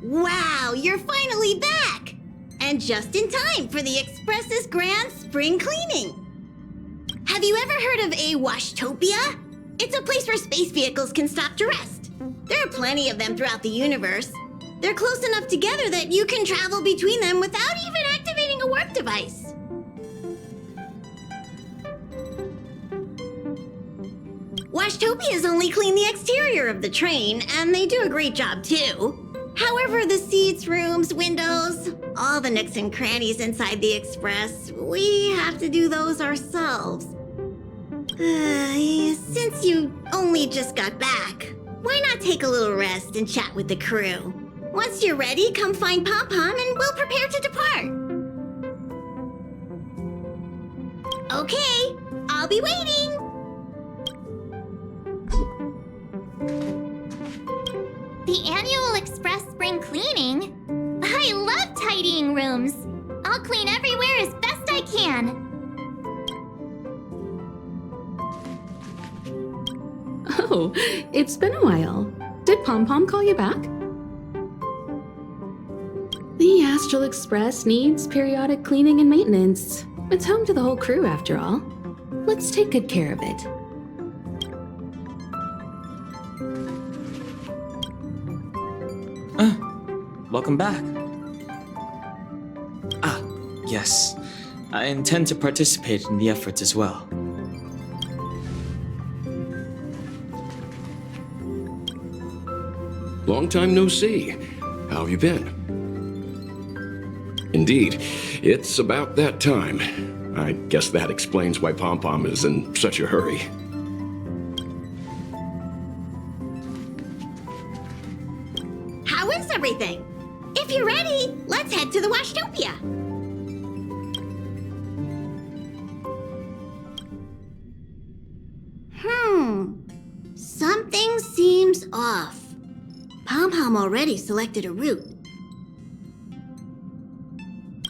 Wow, you're finally back! And just in time for the Express's grand spring cleaning. Have you ever heard of a Washtopia? It's a place where space vehicles can stop to rest. There are plenty of them throughout the universe. They're close enough together that you can travel between them without even activating a warp device. Washtopias only clean the exterior of the train, and they do a great job too. However, the seats, rooms, windows, all the nooks and crannies inside the Express, we have to do those ourselves. Since you only just got back, why not take a little rest and chat with the crew? Once you're ready, come find pom-pom and we'll prepare to depart. Okay, I'll be waiting. The annual Express spring cleaning? I love tidying rooms. I'll clean everywhere as best I can. Oh, it's been a while. Did Pom-Pom call you back? The Astral Express needs periodic cleaning and maintenance. It's home to the whole crew, after all. Let's take good care of it. Welcome back. Yes. I intend to participate in the efforts as well. Long time no see. How have you been? Indeed, it's about that time. I guess that explains why Pom-Pom is in such a hurry. How is everything? If you're ready, let's head to the Washtopia. Something seems off. Pom-Pom already selected a route.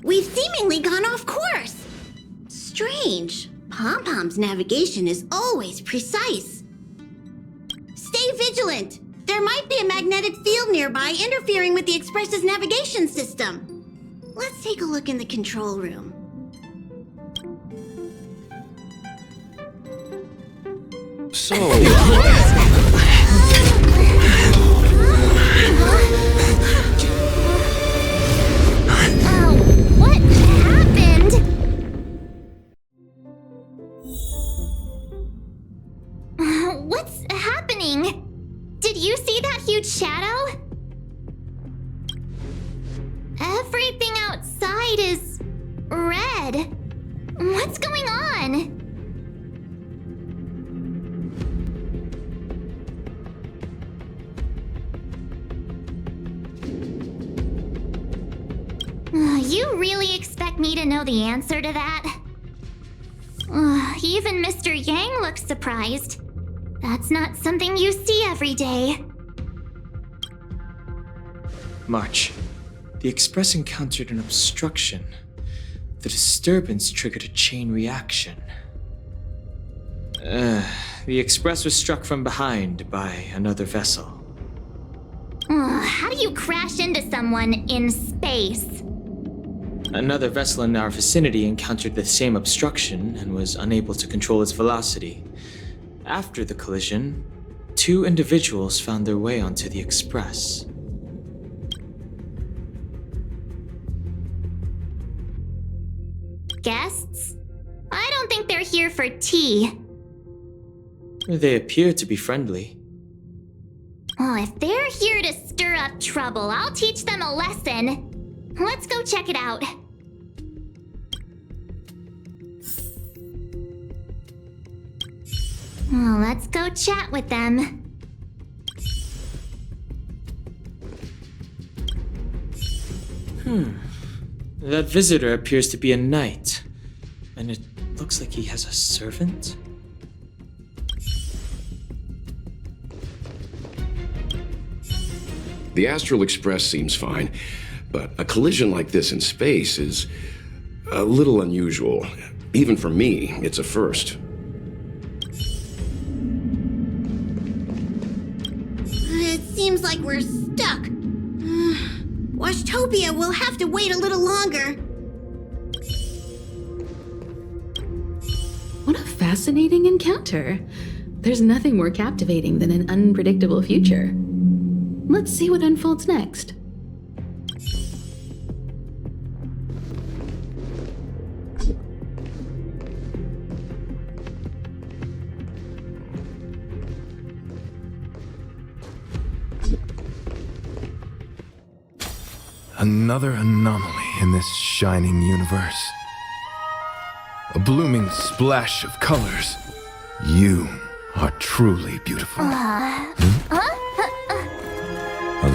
We've seemingly gone off course. Strange. Pom-Pom's navigation is always precise. Stay vigilant. There might be a magnetic field nearby interfering with the Express's navigation system. Let's take a look in the control room. So... What happened? What's happening? Did you see that huge shadow? Everything outside is red. What's going on? You really expect me to know the answer to that? Even Mr. Yang looks surprised. That's not something you see every day. March. The Express encountered an obstruction. The disturbance triggered a chain reaction. The Express was struck from behind by another vessel. How do you crash into someone in space? Another vessel in our vicinity encountered the same obstruction and was unable to control its velocity. After the collision, 2 individuals found their way onto the Express. Guests? I don't think they're here for tea. They appear to be friendly. If they're here to stir up trouble, I'll teach them a lesson. Let's go check it out. Let's go chat with them. That visitor appears to be a knight, and it looks like he has a servant? The Astral Express seems fine, but a collision like this in space is a little unusual. Even for me, it's a first. It seems like we're stuck. Washtopia will have to wait a little longer. What a fascinating encounter. There's nothing more captivating than an unpredictable future. Let's see what unfolds next. Another anomaly in this shining universe. A blooming splash of colors. You are truly beautiful. A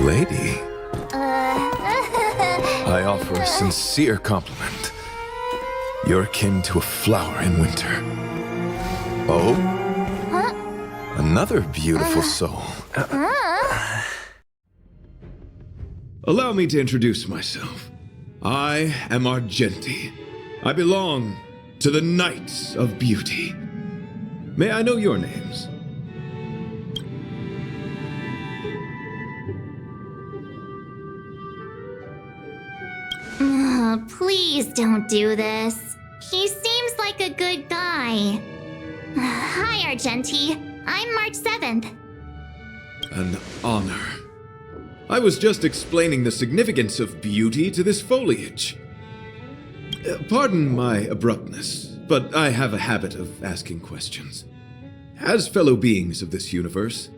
lady? I offer a sincere compliment. You're akin to a flower in winter. Oh? Another beautiful soul. Allow me to introduce myself. I am Argenti. I belong to the Knights of Beauty. May I know your names? Please don't do this. He seems like a good guy. Hi, Argenti. I'm March 7th. An honor. I was just explaining the significance of beauty to this foliage. Pardon my abruptness, but I have a habit of asking questions. As fellow beings of this universe,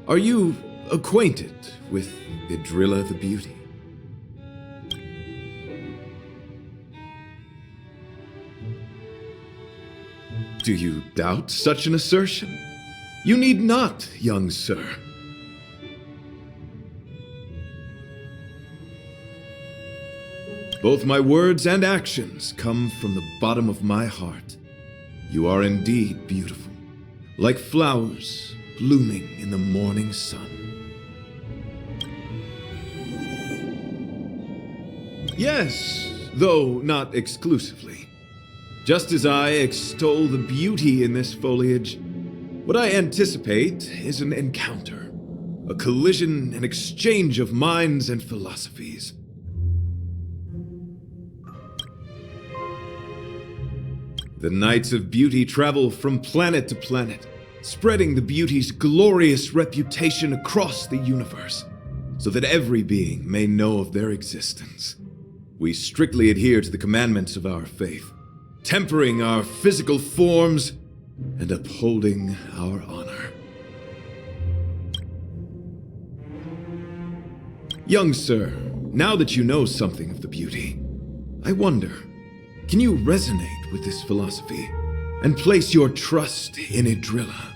are you acquainted with Idrilla the Beauty? Do you doubt such an assertion? You need not, young sir. Both my words and actions come from the bottom of my heart. You are indeed beautiful, like flowers blooming in the morning sun. Yes, though not exclusively. Just as I extol the beauty in this foliage, what I anticipate is an encounter, a collision and exchange of minds and philosophies. The Knights of Beauty travel from planet to planet, spreading the beauty's glorious reputation across the universe, so that every being may know of their existence. We strictly adhere to the commandments of our faith, tempering our physical forms and upholding our honor. Young sir, now that you know something of the beauty, I wonder, can you resonate with this philosophy and place your trust in Idrilla?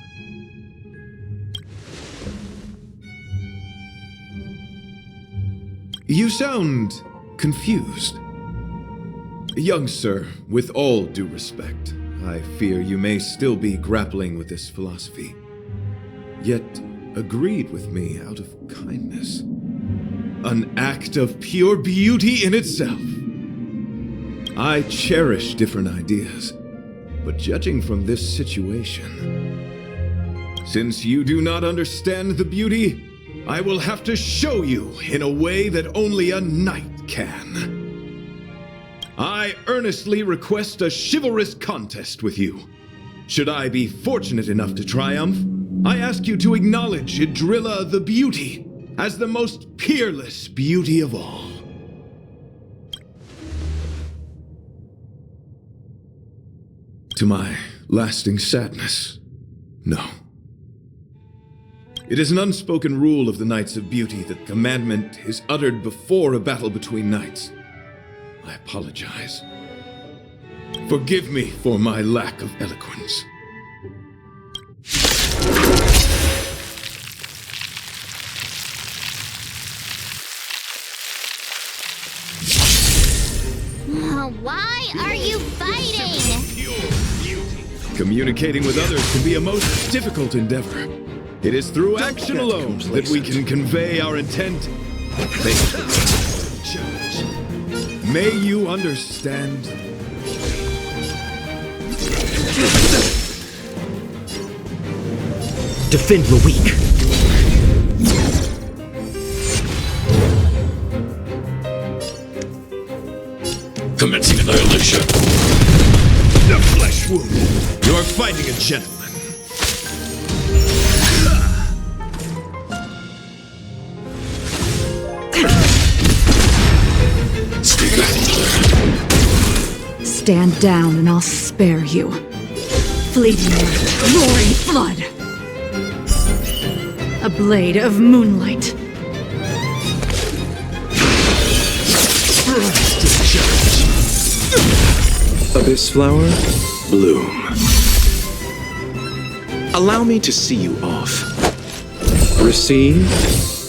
You sound confused. Young sir, with all due respect, I fear you may still be grappling with this philosophy, yet agreed with me out of kindness. An act of pure beauty in itself. I cherish different ideas, but judging from this situation, since you do not understand the beauty, I will have to show you in a way that only a knight can. I earnestly request a chivalrous contest with you. Should I be fortunate enough to triumph, I ask you to acknowledge Idrilla the Beauty as the most peerless beauty of all. To my lasting sadness, no. It is an unspoken rule of the Knights of Beauty that commandment is uttered before a battle between knights. I apologize. Forgive me for my lack of eloquence. Why are you fighting? Communicating with others can be a most difficult endeavor. It is through action alone that we can convey our intent. Judge. May you understand. Defend the weak. Commencing annihilation. The flesh wound. You're fighting a gentleman. Stand down and I'll spare you. Fleeting roaring flood. A blade of moonlight. Abyss flower, bloom. Allow me to see you off. Receive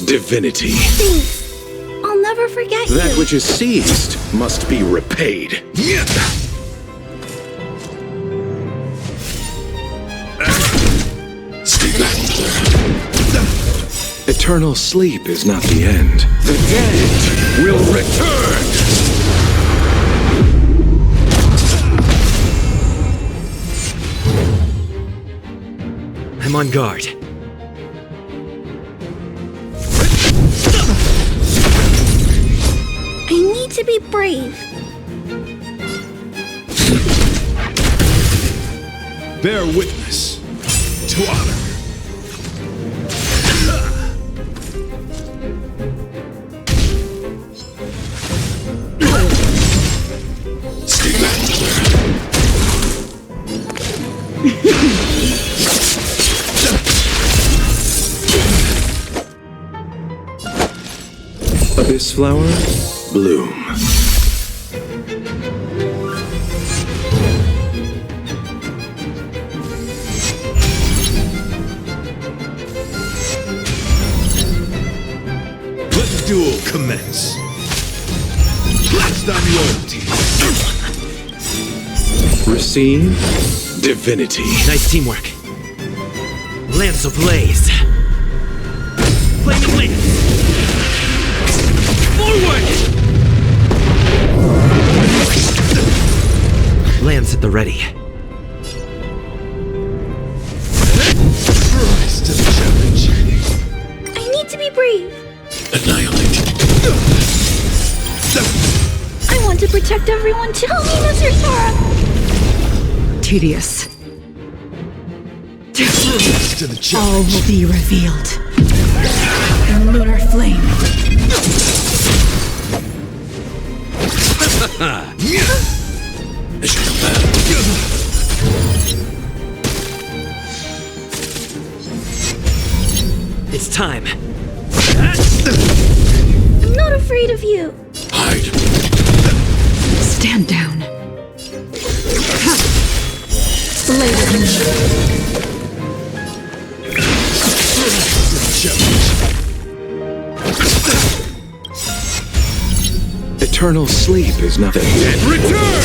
divinity. Thanks. I'll never forget you. That which is seized must be repaid. Eternal sleep is not the end. The dead will return! I'm on guard. I need to be brave. Bear witness to honor. Abyss flower, bloom. Let the duel commence. Blast on loyalty. Receive divinity. Nice teamwork. Lance ablaze. Flaming lance. Forward! Lance at the ready. Rise to the challenge. I need to be brave. Annihilate. I want to protect everyone too. Help me, Mr. Sora. Tedious. Rise to the All challenge. will be revealed. In lunar flame. I should come back. It's time. I'm not afraid of you. Hide. Stand down. Slay him. Eternal sleep is not the dead. Return!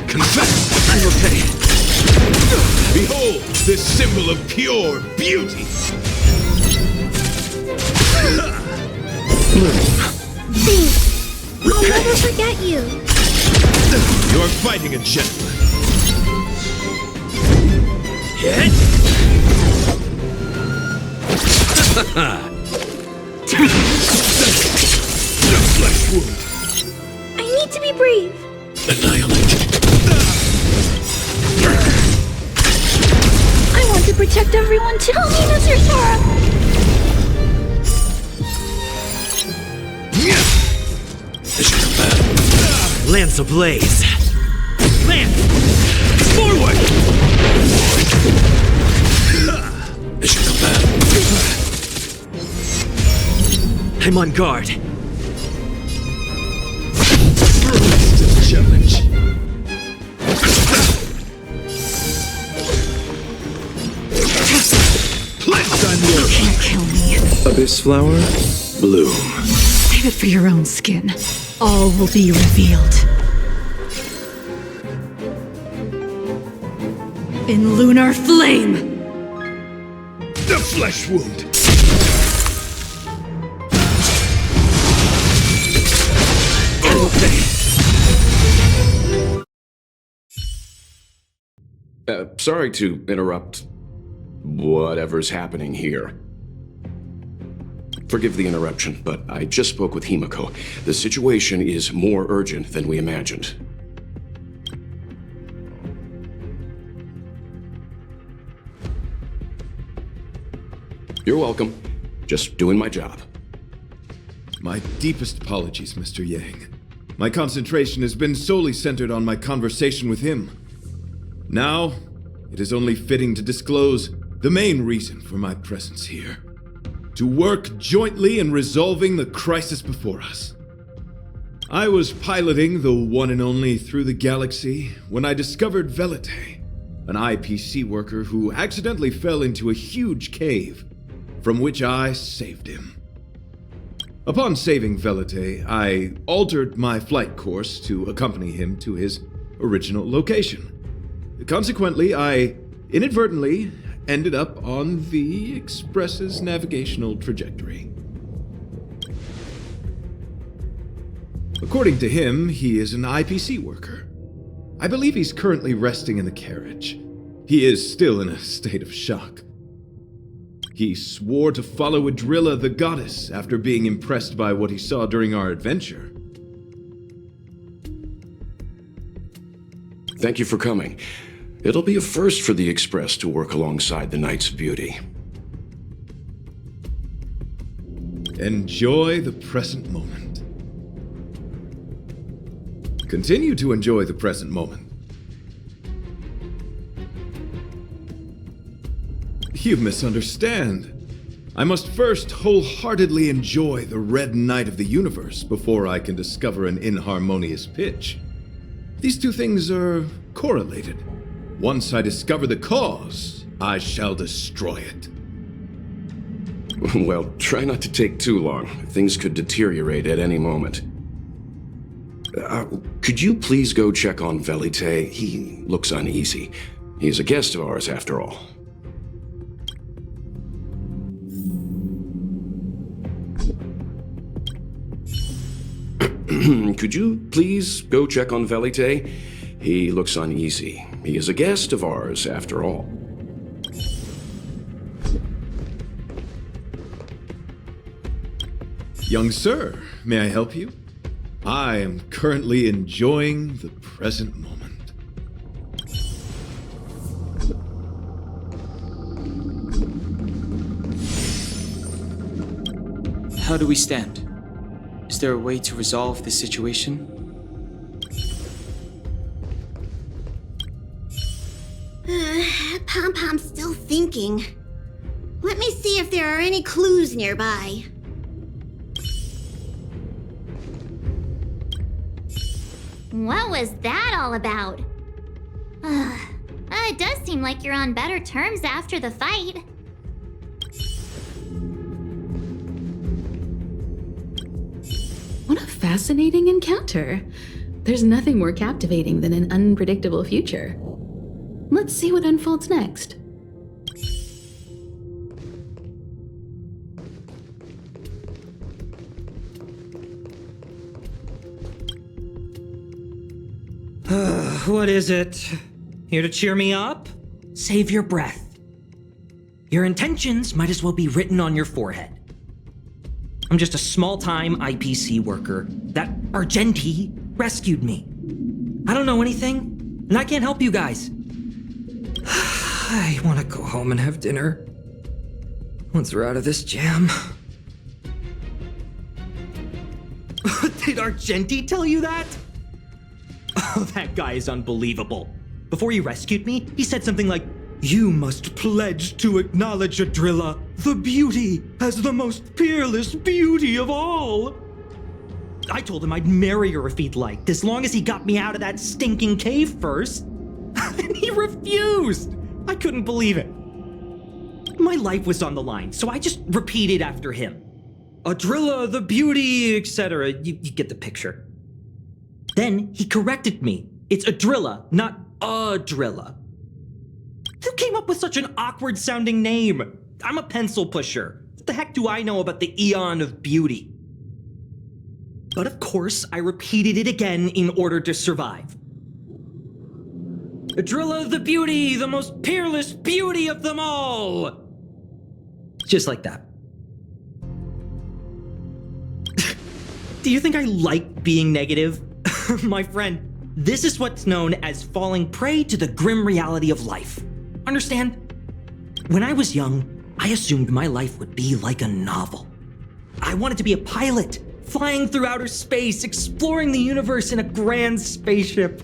Confess! I'm okay. Behold, this symbol of pure beauty! Thanks. I'll never forget you. You're fighting a gentleman. Hit! The flesh wound. I need to be brave. Annihilate. I want to protect everyone too. Help me, Mr. Sora. I should come back. Lance ablaze. Lance! Forward! I should come back. I'm on guard. Rise to the challenge. Blast on You your can't kill me. Abyss flower, bloom. Save it for your own skin. All will be revealed. In lunar flame! the flesh wound. Sorry to interrupt whatever's happening here. Forgive the interruption, but I just spoke with Himiko. The situation is more urgent than we imagined. You're welcome. Just doing my job. My deepest apologies, Mr. Yang. My concentration has been solely centered on my conversation with him. Now, it is only fitting to disclose the main reason for my presence here. To work jointly in resolving the crisis before us. I was piloting the one and only Through the Galaxy when I discovered Velite, an IPC worker who accidentally fell into a huge cave, from which I saved him. Upon saving Velite, I altered my flight course to accompany him to his original location. Consequently, I inadvertently ended up on the Express's navigational trajectory. According to him, he is an IPC worker. I believe he's currently resting in the carriage. He is still in a state of shock. He swore to follow Adrilla the goddess after being impressed by what he saw during our adventure. Thank you for coming. It'll be a first for the Express to work alongside the Knight's Beauty. Enjoy the present moment. Continue to enjoy the present moment. You misunderstand. I must first wholeheartedly enjoy the Red Knight of the Universe before I can discover an inharmonious pitch. These two things are correlated. Once I discover the cause, I shall destroy it. Well, try not to take too long. Things could deteriorate at any moment. Could you please go check on Velite? He looks uneasy. He's a guest of ours, after all. Could you please go check on Velite? He looks uneasy. He is a guest of ours, after all. Young sir, may I help you? I am currently enjoying the present moment. How do we stand? Is there a way to resolve this situation? Pom-Pom's still thinking. Let me see if there are any clues nearby. What was that all about? It does seem like you're on better terms after the fight. What a fascinating encounter. There's nothing more captivating than an unpredictable future. Let's see what unfolds next. What is it? Here to cheer me up? Save your breath. Your intentions might as well be written on your forehead. I'm just a small-time IPC worker. That Argenti rescued me. I don't know anything, and I can't help you guys. I want to go home and have dinner. Once we're out of this jam. Did Argenti tell you that? Oh, that guy is unbelievable. Before he rescued me, he said something like, "You must pledge to acknowledge Adrilla, the beauty, as the most peerless beauty of all." I told him I'd marry her if he'd liked, as long as he got me out of that stinking cave first. And he refused. I couldn't believe it. My life was on the line, so I just repeated after him. Adrilla, the beauty, etc. You get the picture. Then he corrected me. It's Adrilla, not Adrilla. Who came up with such an awkward sounding name? I'm a pencil pusher. What the heck do I know about the Eon of Beauty? But of course, I repeated it again in order to survive. Adrilla the beauty, the most peerless beauty of them all! Just like that. Do you think I like being negative? My friend, this is what's known as falling prey to the grim reality of life. Understand? When I was young, I assumed my life would be like a novel. I wanted to be a pilot, flying through outer space, exploring the universe in a grand spaceship.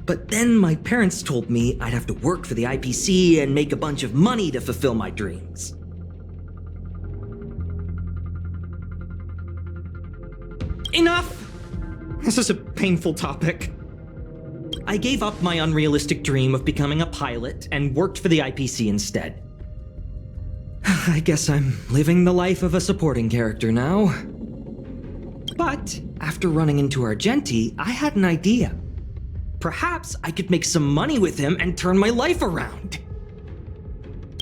But then my parents told me I'd have to work for the IPC and make a bunch of money to fulfill my dreams. Enough! This is a painful topic. I gave up my unrealistic dream of becoming a pilot and worked for the IPC instead. I guess I'm living the life of a supporting character now. But after running into Argenti, I had an idea. Perhaps I could make some money with him and turn my life around.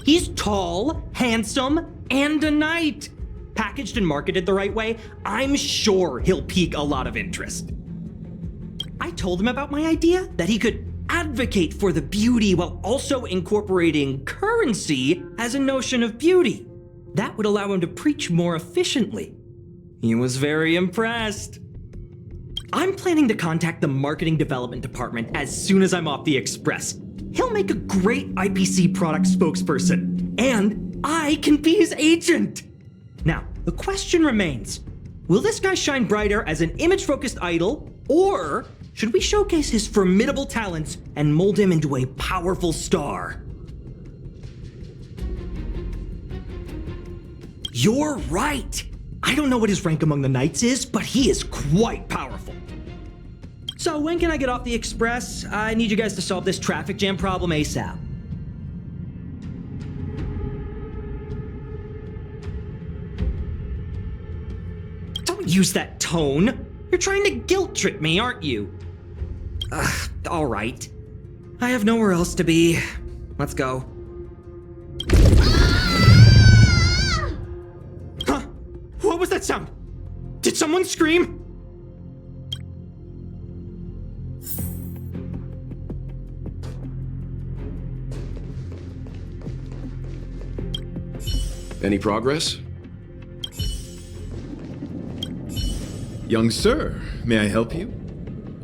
He's tall, handsome, and a knight. Packaged and marketed the right way, I'm sure he'll pique a lot of interest. I told him about my idea, that he could advocate for the beauty while also incorporating currency as a notion of beauty. That would allow him to preach more efficiently. He was very impressed. I'm planning to contact the marketing development department as soon as I'm off the Express. He'll make a great IPC product spokesperson, and I can be his agent. Now, the question remains, will this guy shine brighter as an image-focused idol, or should we showcase his formidable talents and mold him into a powerful star? You're right! I don't know what his rank among the knights is, but he is quite powerful. So when can I get off the Express? I need you guys to solve this traffic jam problem ASAP. Don't use that tone. You're trying to guilt trip me, aren't you? All right. I have nowhere else to be. Let's go. Huh? What was that sound? Did someone scream? Any progress? Young sir, may I help you?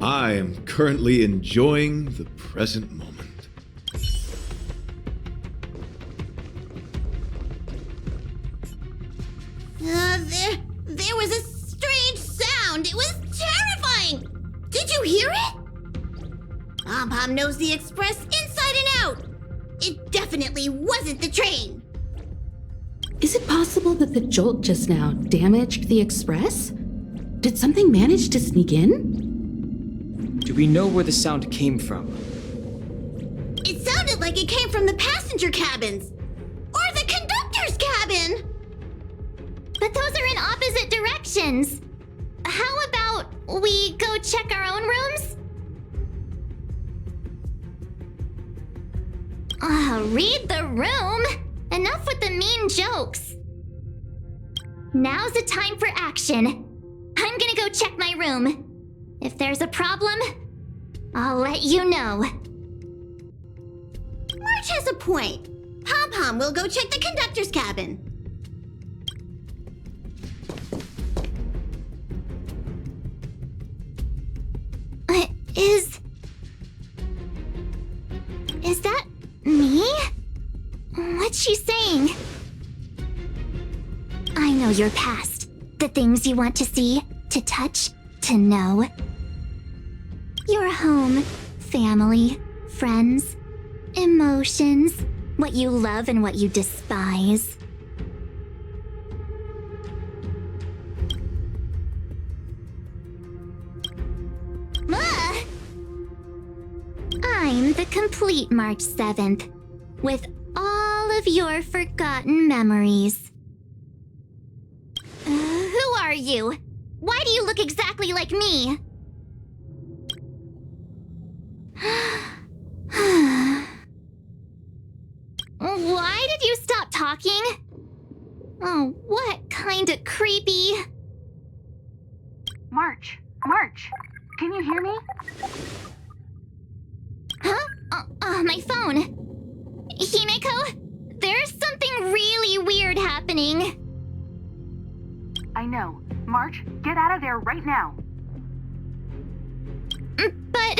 I am currently enjoying the present moment. There was a strange sound. It was terrifying. Did you hear it? om-Pom knows the Express inside and out. It definitely wasn't the train. Is it possible that the jolt just now damaged the Express? Did something manage to sneak in? Do we know where the sound came from? It sounded like it came from the passenger cabins. Or the conductor's cabin. But those are in opposite directions. How about we go check our own rooms? Read the room. Enough with the mean jokes. Now's the time for action. I'm gonna go check my room. If there's a problem, I'll let you know. March has a point. om-Pom will go check the conductor's cabin. Is that me? What's she saying? I know your past. The things you want to see, to touch, to know. Your home, family, friends, emotions, what you love and what you despise. I'm the complete March 7th, with all of your forgotten memories. Who are you? Why do you look exactly like me? Why did you stop talking? Oh, what kind of creepy... March, can you hear me? Huh? My phone. Himiko, there's something really weird happening. I know. March, get out of there right now. But...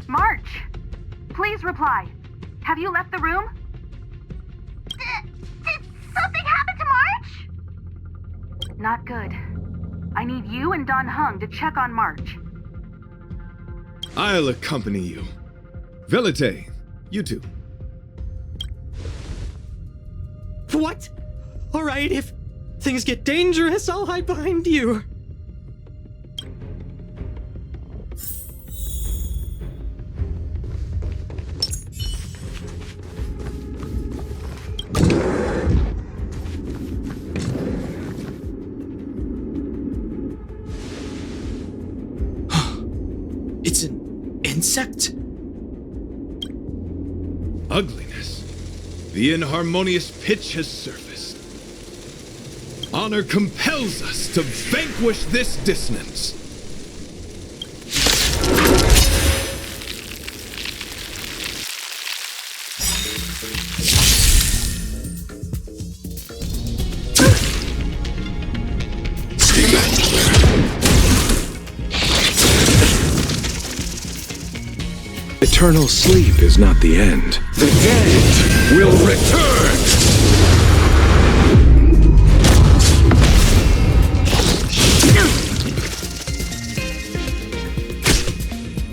March! Please reply. Have you left the room? Did something happen to March? Not good. I need you and Don Hung to check on March. I'll accompany you. Velite, you too. What? Alright, if things get dangerous, I'll hide behind you. It's an insect? Ugliness. The inharmonious pitch has surfaced. Honor compels us to vanquish this dissonance. Eternal sleep is not the end. The dead will return!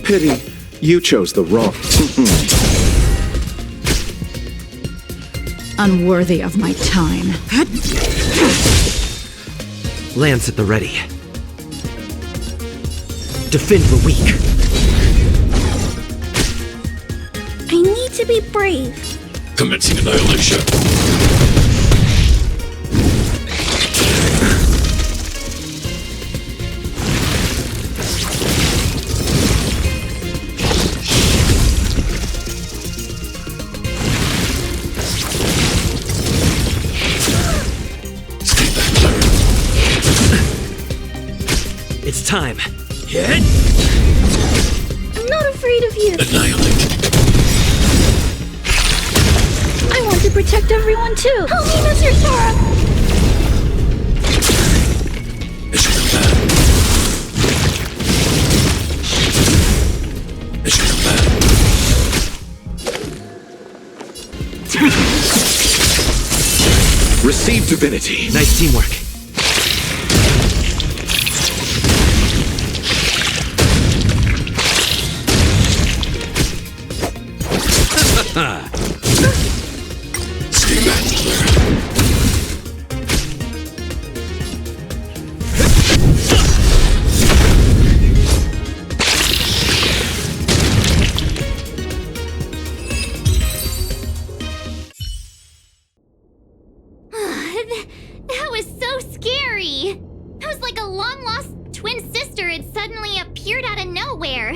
Pity, you chose the wrong. Unworthy of my time. Lance at the ready. Defend the weak. I need to be brave. Commencing annihilation. It's time. I'm not afraid of you. Annihilate. I want to protect everyone too. Help me, Mr. Sora. Mission command. Mission command. Receive divinity. Nice teamwork. That was so scary. It was like a long-lost twin sister had suddenly appeared out of nowhere.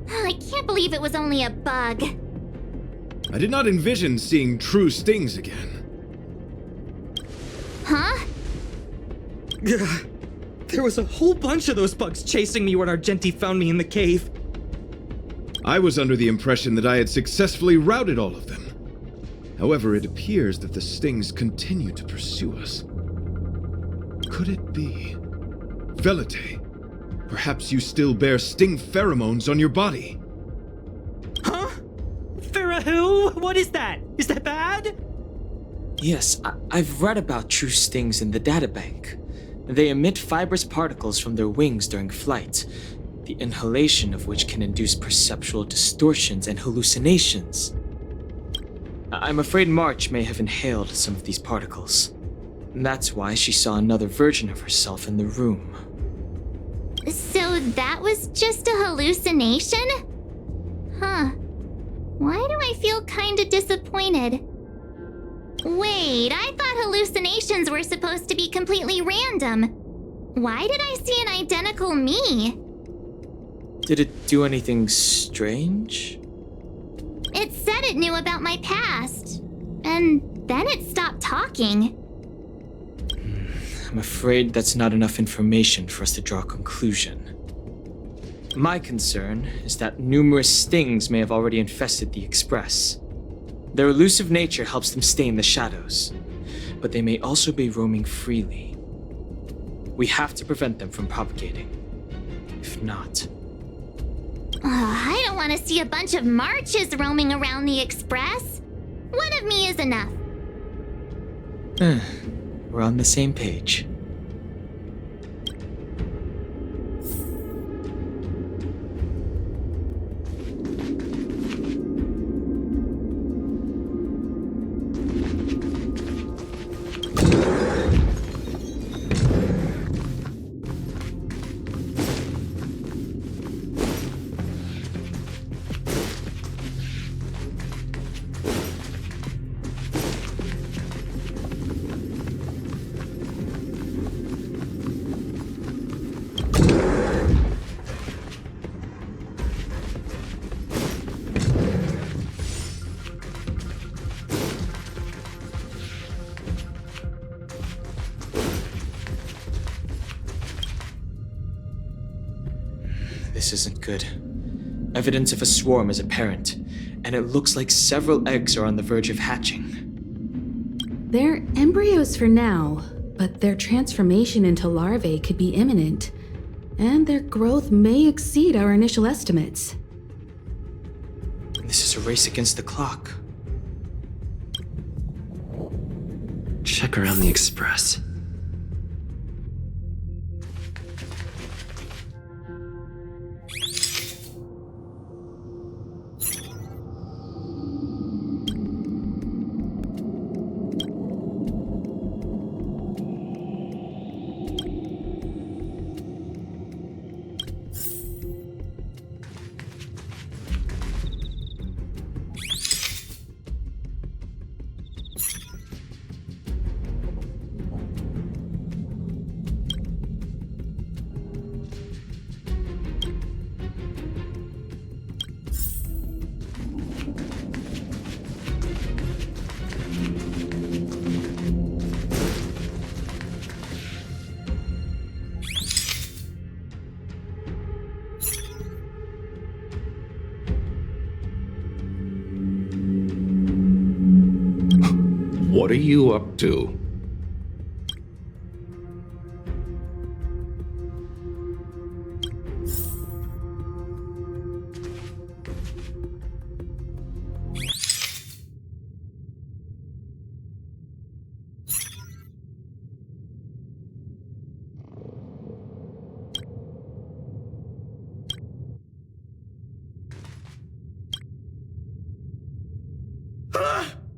I can't believe it was only a bug. I did not envision seeing true stings again. Huh? There was a whole bunch of those bugs chasing me when Argenti found me in the cave. I was under the impression that I had successfully routed all of them. However, it appears that the stings continue to pursue us. Could it be? Velite, perhaps you still bear sting pheromones on your body. Huh? Farahoo? What is that? Is that bad? Yes, I've read about true stings in the databank. They emit fibrous particles from their wings during flight, the inhalation of which can induce perceptual distortions and hallucinations. I'm afraid March may have inhaled some of these particles. That's why she saw another version of herself in the room. So that was just a hallucination? Huh. Why do I feel kinda disappointed? Wait, I thought hallucinations were supposed to be completely random. Why did I see an identical me? Did it do anything strange? It said it knew about my past. And then it stopped talking. I'm afraid that's not enough information for us to draw a conclusion. My concern is that numerous stings may have already infested the Express. Their elusive nature helps them stay in the shadows, but they may also be roaming freely. We have to prevent them from propagating. If not... I don't want to see a bunch of marches roaming around the Express. One of me is enough. We're on the same page. This isn't good. Evidence of a swarm is apparent, and it looks like several eggs are on the verge of hatching. They're embryos for now, but their transformation into larvae could be imminent, and their growth may exceed our initial estimates. This is a race against the clock. Check around the Express. What are you up to?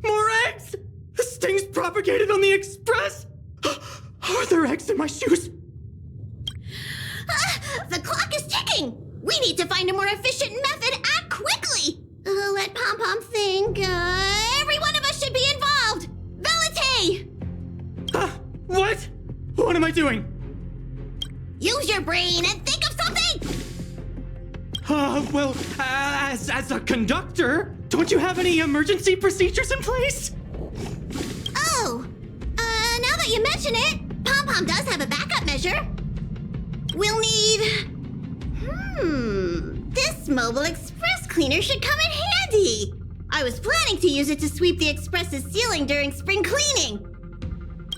More eggs! The stings propagated on the Express! Are there eggs in my shoes? The clock is ticking! We need to find a more efficient method. Act quickly! Let pom-pom think. Every one of us should be involved! Velite! What? What am I doing? Use your brain and think of something! As a conductor, don't you have any emergency procedures in place? Oh! Now that you mention it, pom-pom does have a backup measure. We'll need... This mobile express cleaner should come in handy. I was planning to use it to sweep the Express's ceiling during spring cleaning.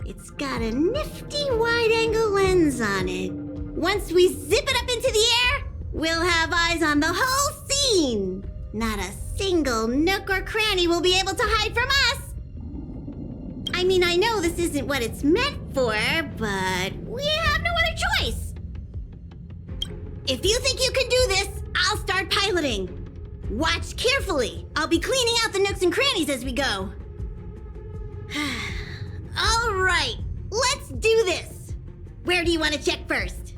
It's got a nifty wide-angle lens on it. Once we zip it up into the air, we'll have eyes on the whole scene. Not a single nook or cranny will be able to hide from us. I mean, I know this isn't what it's meant for, but we have no other choice. If you think you can do this, I'll start piloting. Watch carefully. I'll be cleaning out the nooks and crannies as we go. All right, let's do this. Where do you want to check first?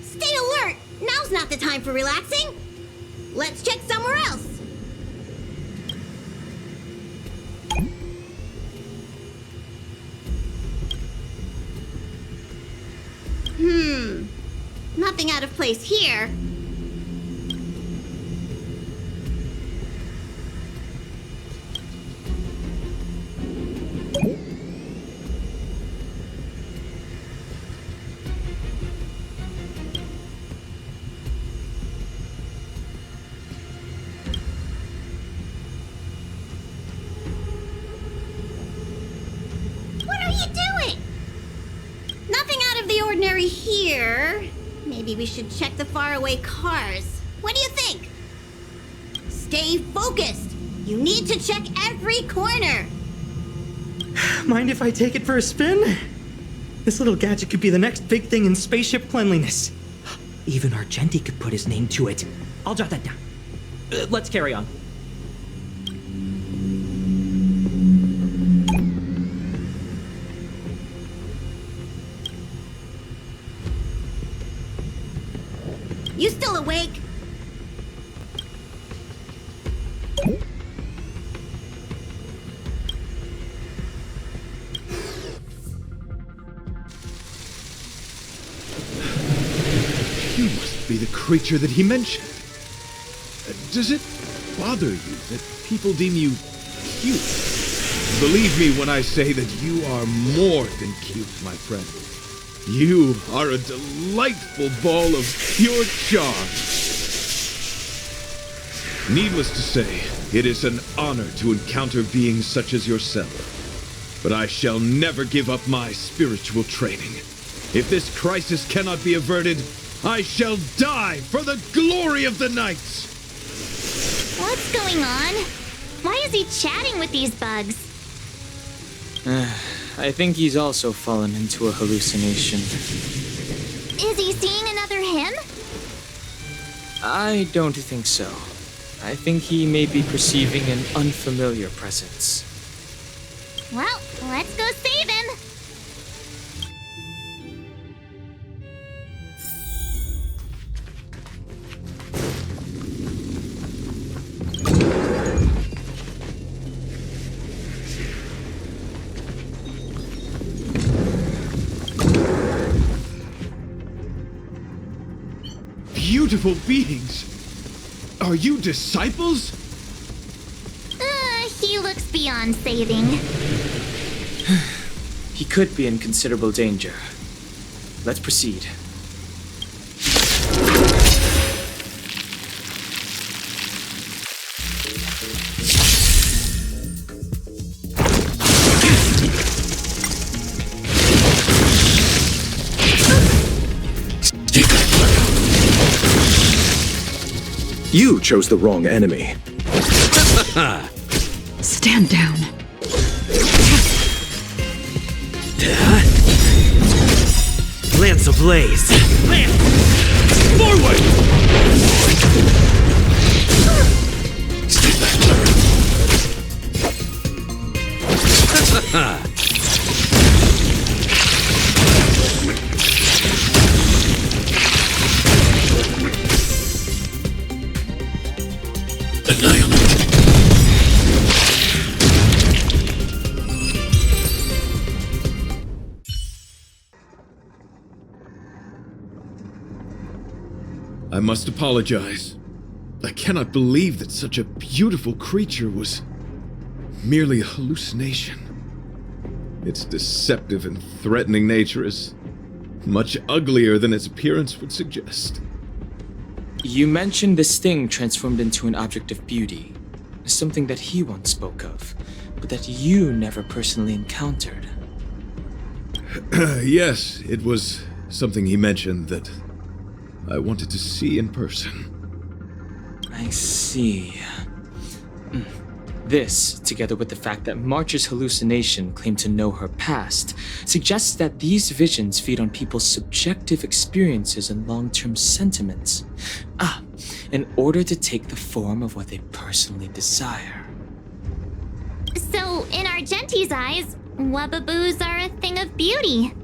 Stay alert! Now's not the time for relaxing. Let's check somewhere else. Nothing out of place here. sir. Maybe we should check the faraway cars. What do you think? Stay focused. You need to check every corner. Mind if I take it for a spin? This little gadget could be the next big thing in spaceship cleanliness. Even Argenti could put his name to it. I'll jot that down. Let's carry on. You still awake? You must be the creature that he mentioned. Does it bother you that people deem you cute? Believe me when I say that you are more than cute, my friend. You are a delightful ball of pure charm. Needless to say, it is an honor to encounter beings such as yourself. But I shall never give up my spiritual training. If this crisis cannot be averted, I shall die for the glory of the Knights! What's going on? Why is he chatting with these bugs? I think he's also fallen into a hallucination. Is he seeing another him? I don't think so. I think he may be perceiving an unfamiliar presence. Well, let's go save him. Beautiful beings! Are you disciples? He looks beyond saving. He could be in considerable danger. Let's proceed. You chose the wrong enemy. Stand down. Lance ablaze. Lance! Forward! I must apologize. I cannot believe that such a beautiful creature was merely a hallucination. Its deceptive and threatening nature is much uglier than its appearance would suggest. You mentioned this thing transformed into an object of beauty, something that he once spoke of, but that you never personally encountered. Yes, it was something he mentioned that I wanted to see in person. I see. This, together with the fact that March's hallucination claimed to know her past, suggests that these visions feed on people's subjective experiences and long-term sentiments. In order to take the form of what they personally desire. So, in Argenti's eyes, wubbaboos are a thing of beauty.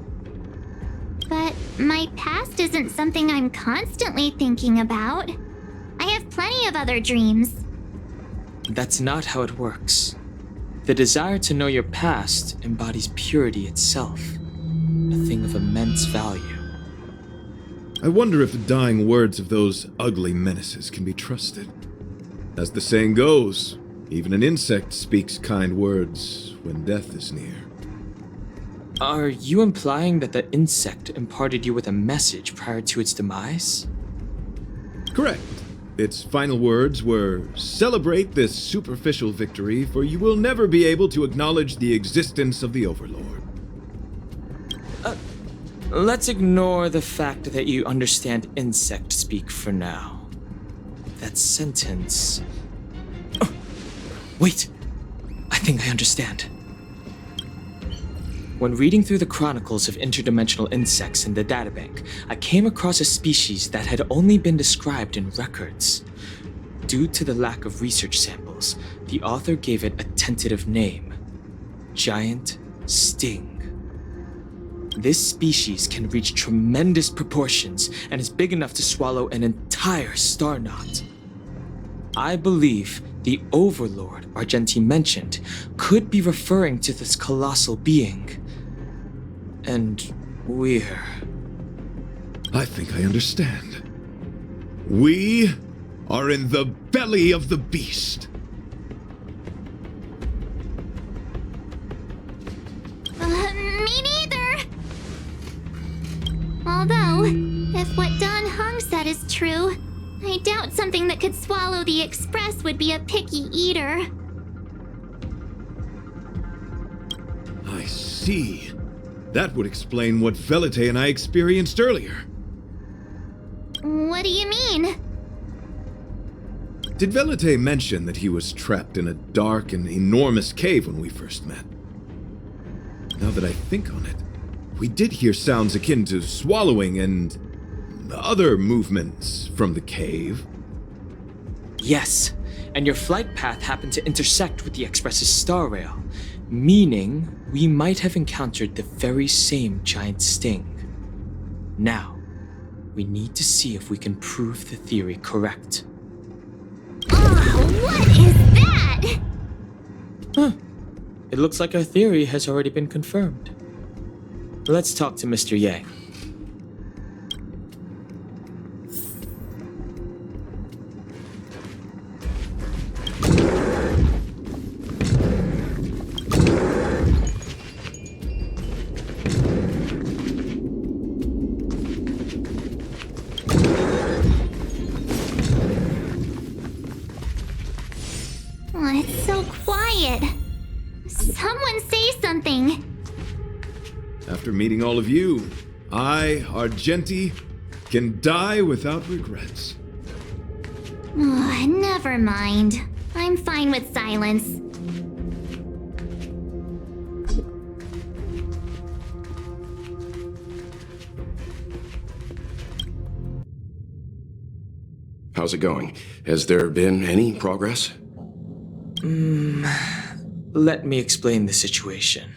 But my past isn't something I'm constantly thinking about. I have plenty of other dreams. That's not how it works. The desire to know your past embodies purity itself, a thing of immense value. I wonder if the dying words of those ugly menaces can be trusted. As the saying goes, even an insect speaks kind words when death is near. Are you implying that the insect imparted you with a message prior to its demise? Correct. Its final words were, "Celebrate this superficial victory, for you will never be able to acknowledge the existence of the Overlord." let's ignore the fact that you understand insect speak for now. That sentence... Oh, wait! I think I understand. When reading through the chronicles of interdimensional insects in the databank, I came across a species that had only been described in records. Due to the lack of research samples, the author gave it a tentative name: Giant Sting. This species can reach tremendous proportions and is big enough to swallow an entire star knot. I believe the Overlord Argenti mentioned could be referring to this colossal being. And we're... I think I understand. We are in the belly of the beast. Me neither. Although, if what Don Hong said is true, I doubt something that could swallow the Express would be a picky eater. I see. That would explain what Velite and I experienced earlier. What do you mean? Did Velite mention that he was trapped in a dark and enormous cave when we first met? Now that I think on it, we did hear sounds akin to swallowing and other movements from the cave. Yes, and your flight path happened to intersect with the Express's star rail, meaning we might have encountered the very same giant sting. Now, we need to see if we can prove the theory correct. Oh, what is that? Huh. It looks like our theory has already been confirmed. Let's talk to Mr. Ye. Oh, it's so quiet. Someone say something. After meeting all of you, I, Argenti, can die without regrets. Oh, never mind. I'm fine with silence. How's it going? Has there been any progress? Let me explain the situation.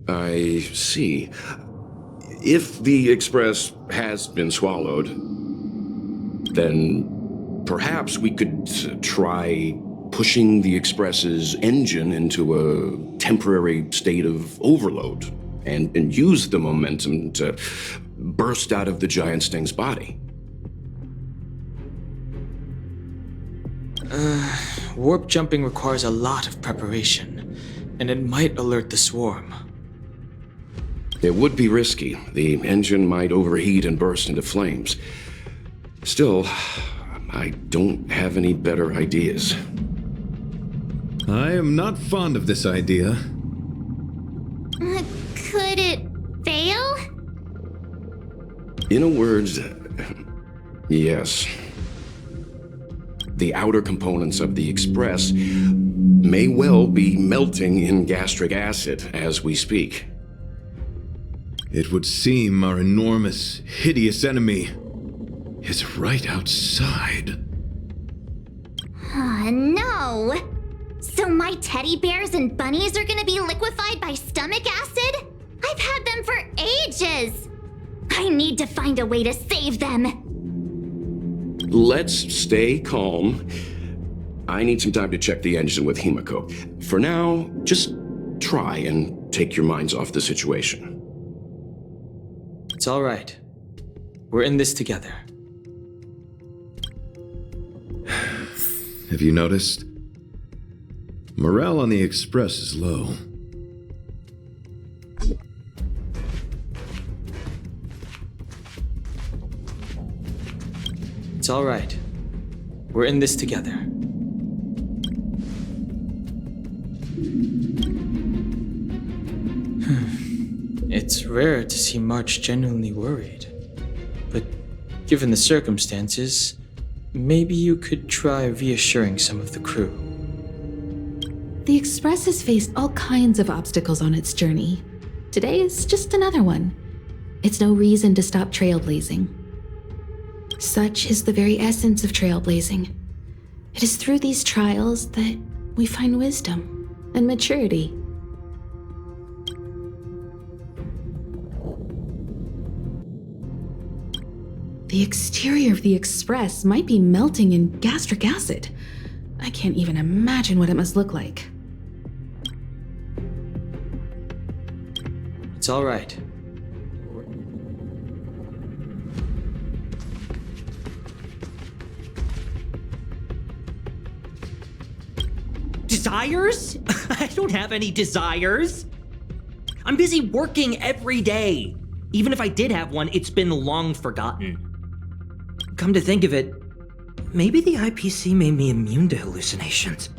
I see. If the Express has been swallowed, then perhaps we could try pushing the Express's engine into a temporary state of overload and use the momentum to burst out of the giant sting's body. Warp jumping requires a lot of preparation, and it might alert the swarm. It would be risky. The engine might overheat and burst into flames. Still, I don't have any better ideas. I am not fond of this idea. Could it fail? In a word, yes. The outer components of the Express may well be melting in gastric acid as we speak. It would seem our enormous, hideous enemy is right outside. No! So my teddy bears and bunnies are gonna be liquefied by stomach acid? I've had them for ages! I need to find a way to save them! Let's stay calm. I need some time to check the engine with Himiko. For now, just try and take your minds off the situation. It's all right. We're in this together. Have you noticed? Morale on the Express is low. It's all right. We're in this together. It's rare to see March genuinely worried. But given the circumstances, maybe you could try reassuring some of the crew. The Express has faced all kinds of obstacles on its journey. Today is just another one. It's no reason to stop trailblazing. Such is the very essence of trailblazing. It is through these trials that we find wisdom and maturity. The exterior of the Express might be melting in gastric acid. I can't even imagine what it must look like. It's all right. Desires? I don't have any desires. I'm busy working every day. Even if I did have one, it's been long forgotten. Come to think of it, maybe the IPC made me immune to hallucinations.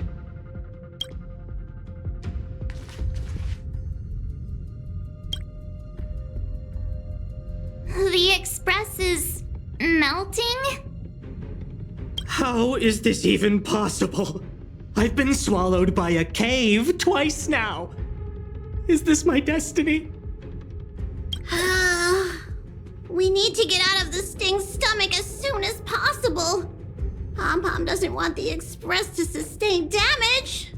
The Express is melting? How is this even possible? I've been swallowed by a cave twice now. Is this my destiny? We need to get out of the Sting's stomach as soon as possible. Pom-Pom doesn't want the Express to sustain damage.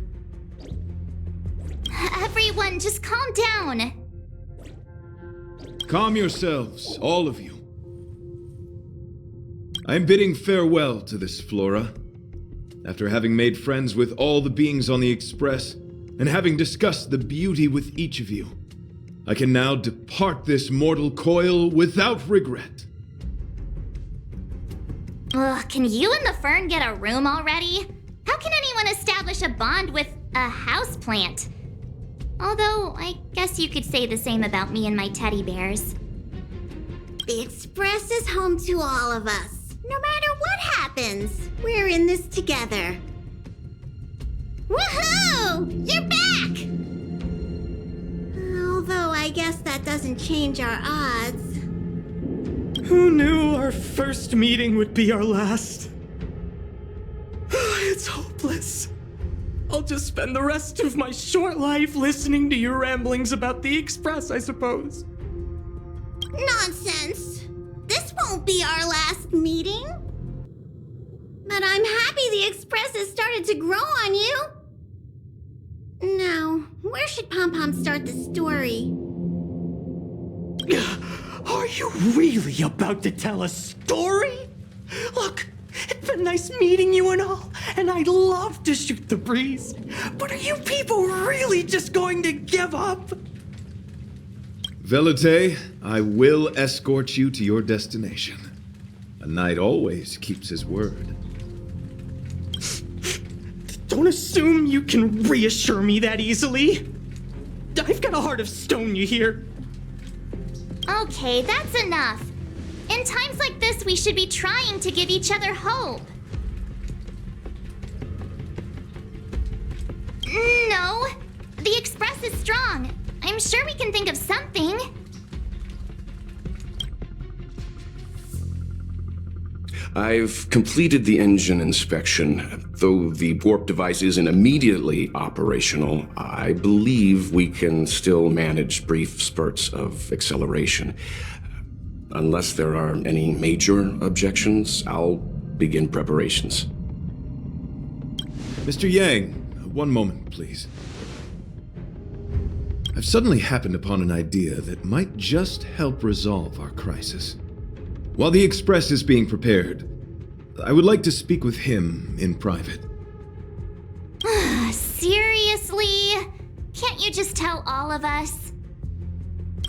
Everyone, just calm down. Calm yourselves, all of you. I'm bidding farewell to this Flora. After having made friends with all the beings on the Express, and having discussed the beauty with each of you, I can now depart this mortal coil without regret. Ugh, can you and the Fern get a room already? How can anyone establish a bond with a houseplant? Although, I guess you could say the same about me and my teddy bears. The Express is home to all of us. No matter what happens, we're in this together. Woohoo! You're back! Although I guess that doesn't change our odds. Who knew our first meeting would be our last? It's hopeless. I'll just spend the rest of my short life listening to your ramblings about the Express, I suppose. Nonsense! This won't be our last meeting. But I'm happy the Express has started to grow on you. Now, where should Pom-Pom start the story? Are you really about to tell a story? Look, it's been nice meeting you and all, and I'd love to shoot the breeze. But are you people really just going to give up? Velite, I will escort you to your destination. A knight always keeps his word. Don't assume you can reassure me that easily. I've got a heart of stone, you hear? Okay, that's enough. In times like this, we should be trying to give each other hope. No, the Express is strong. I'm sure we can think of something. I've completed the engine inspection. Though the warp device isn't immediately operational, I believe we can still manage brief spurts of acceleration. Unless there are any major objections, I'll begin preparations. Mr. Yang, one moment, please. I've suddenly happened upon an idea that might just help resolve our crisis. While the Express is being prepared, I would like to speak with him in private. Seriously? Can't you just tell all of us?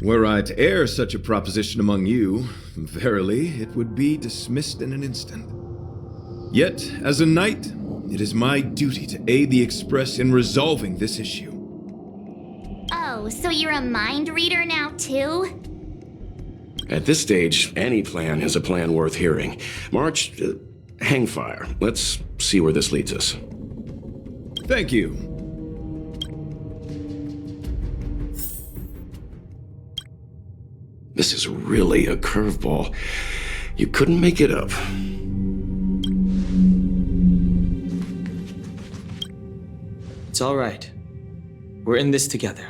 Were I to air such a proposition among you, verily, it would be dismissed in an instant. Yet, as a knight, it is my duty to aid the Express in resolving this issue. Oh, so you're a mind reader now, too? At this stage, any plan is a plan worth hearing. March, hang fire. Let's see where this leads us. Thank you. This is really a curveball. You couldn't make it up. It's all right. We're in this together.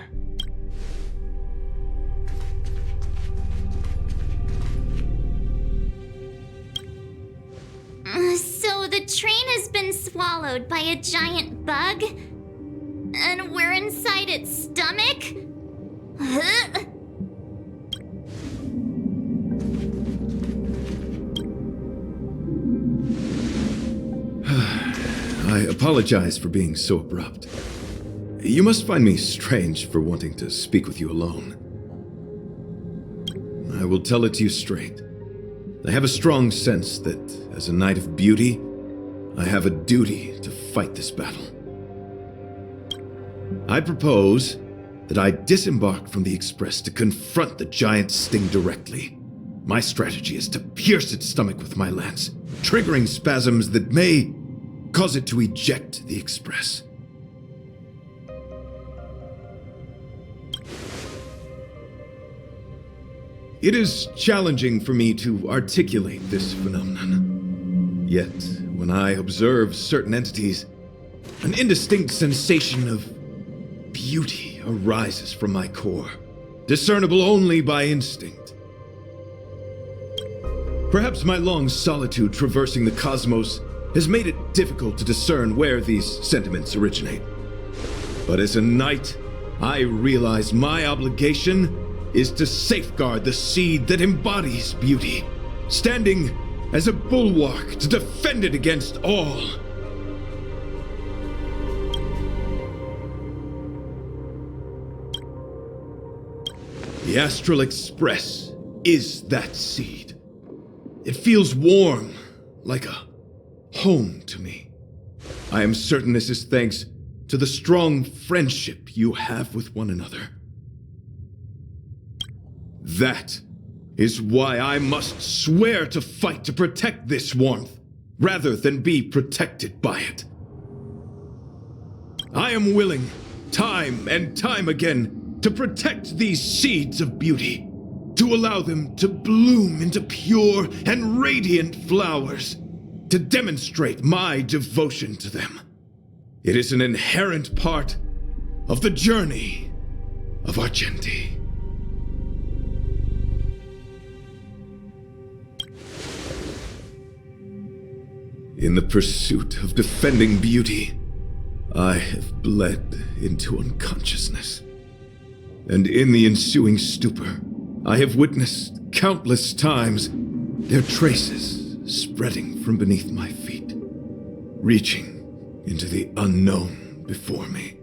So the train has been swallowed by a giant bug? And we're inside its stomach? Huh? I apologize for being so abrupt. You must find me strange for wanting to speak with you alone. I will tell it to you straight. I have a strong sense that, as a knight of beauty, I have a duty to fight this battle. I propose that I disembark from the Express to confront the giant sting directly. My strategy is to pierce its stomach with my lance, triggering spasms that may cause it to eject the Express. It is challenging for me to articulate this phenomenon. Yet, when I observe certain entities, an indistinct sensation of beauty arises from my core, discernible only by instinct. Perhaps my long solitude traversing the cosmos has made it difficult to discern where these sentiments originate. But as a knight, I realize my obligation is to safeguard the seed that embodies beauty, standing as a bulwark to defend it against all. The Astral Express is that seed. It feels warm, like a home to me. I am certain this is thanks to the strong friendship you have with one another. That is why I must swear to fight to protect this warmth, rather than be protected by it. I am willing, time and time again, to protect these seeds of beauty, to allow them to bloom into pure and radiant flowers, to demonstrate my devotion to them. It is an inherent part of the journey of Argenti. In the pursuit of defending beauty, I have bled into unconsciousness. And in the ensuing stupor, I have witnessed countless times their traces spreading from beneath my feet, reaching into the unknown before me.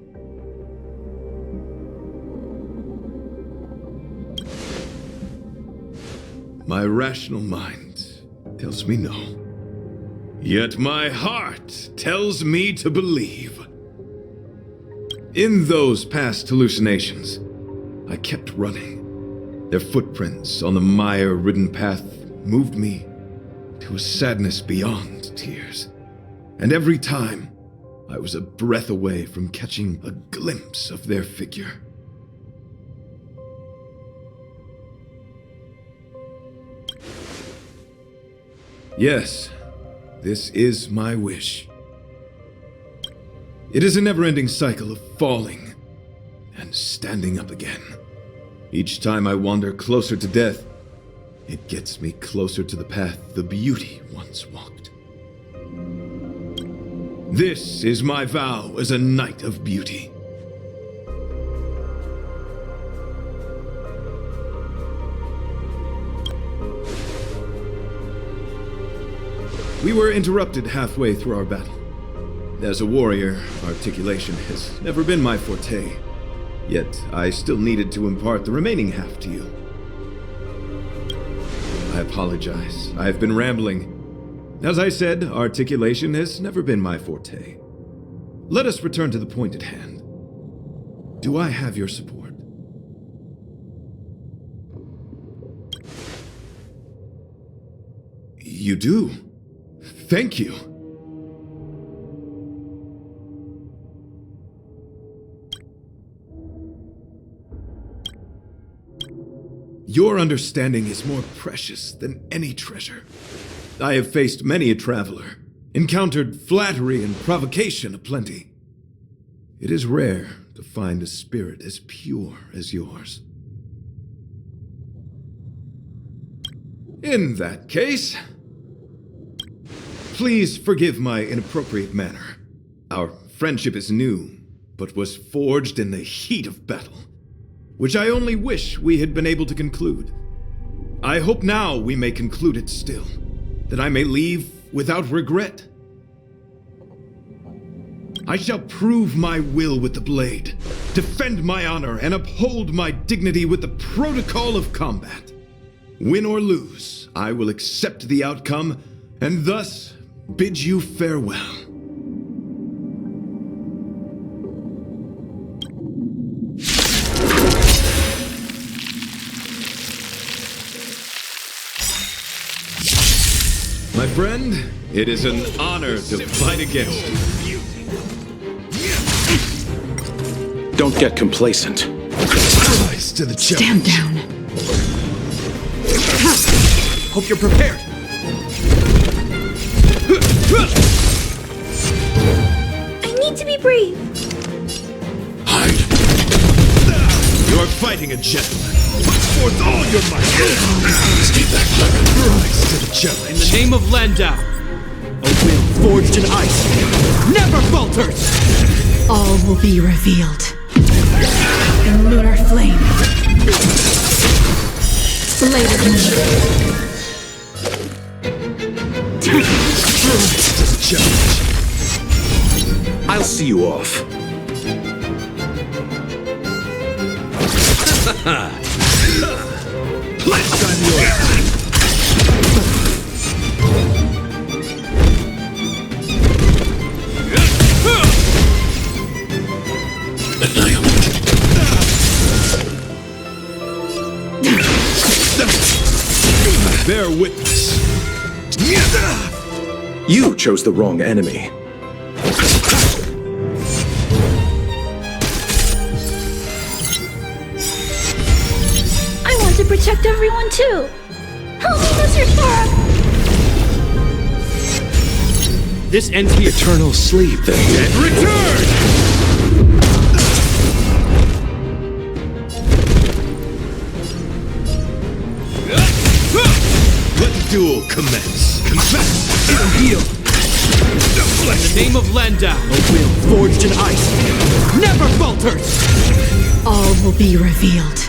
My rational mind tells me no. Yet my heart tells me to believe. In those past hallucinations, I kept running. Their footprints on the mire-ridden path moved me to a sadness beyond tears. And every time, I was a breath away from catching a glimpse of their figure. Yes, this is my wish. It is a never-ending cycle of falling and standing up again. Each time I wander closer to death, it gets me closer to the path the beauty once walked. This is my vow as a knight of beauty. We were interrupted halfway through our battle. As a warrior, articulation has never been my forte, yet I still needed to impart the remaining half to you. I apologize. I have been rambling. As I said, articulation has never been my forte. Let us return to the point at hand. Do I have your support? You do. Thank you. Your understanding is more precious than any treasure. I have faced many a traveler, encountered flattery and provocation aplenty. It is rare to find a spirit as pure as yours. In that case, please forgive my inappropriate manner. Our friendship is new, but was forged in the heat of battle, which I only wish we had been able to conclude. I hope now we may conclude it still, that I may leave without regret. I shall prove my will with the blade, defend my honor, and uphold my dignity with the protocol of combat. Win or lose, I will accept the outcome, and thus bid you farewell. My friend, it is an honor to fight against you. Don't get complacent. Rise to the challenge. Stand down. Hope you're prepared. I need to be brave. Hide. You are fighting a gentleman. Put forth all your might. Stay back, Clement. Rise to the In challenge. the name of Landau, a will forged in ice never falters. All will be revealed. In lunar flame. Blade of moon. Rise to the challenge. I'll see you off. Pledge I'm yours. Bear witness. You chose the wrong enemy. I want to protect everyone too. Help me, Mr. Sora. This ends the Eternal sleep, then. And return! Let the duel commence. Confess! It'll heal. In the name of Landau, a will forged in ice never falters. All will be revealed.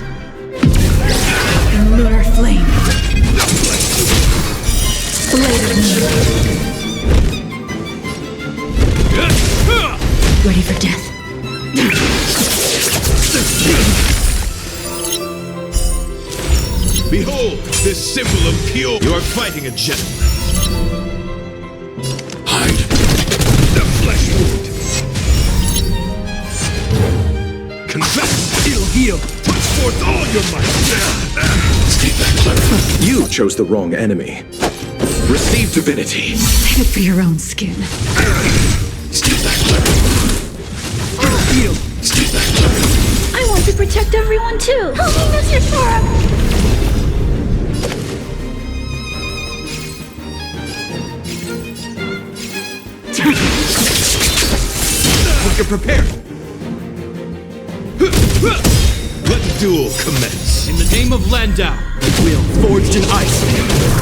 In lunar flame. Blade of moon. Ready for death. Behold, this symbol of pure. You are fighting a gentleman. Hide. The flesh wound. Confess. It'll heal. Put forth all your might. Stay back, Clement. You chose the wrong enemy. Receive divinity. Save it for your own skin. Stay back, Clement. It'll heal. Stay back, Clement. I want to protect everyone too. Help me, Mr. Sora. Hope you're prepared. Let the duel commence. In the name of Landau, a will forged in ice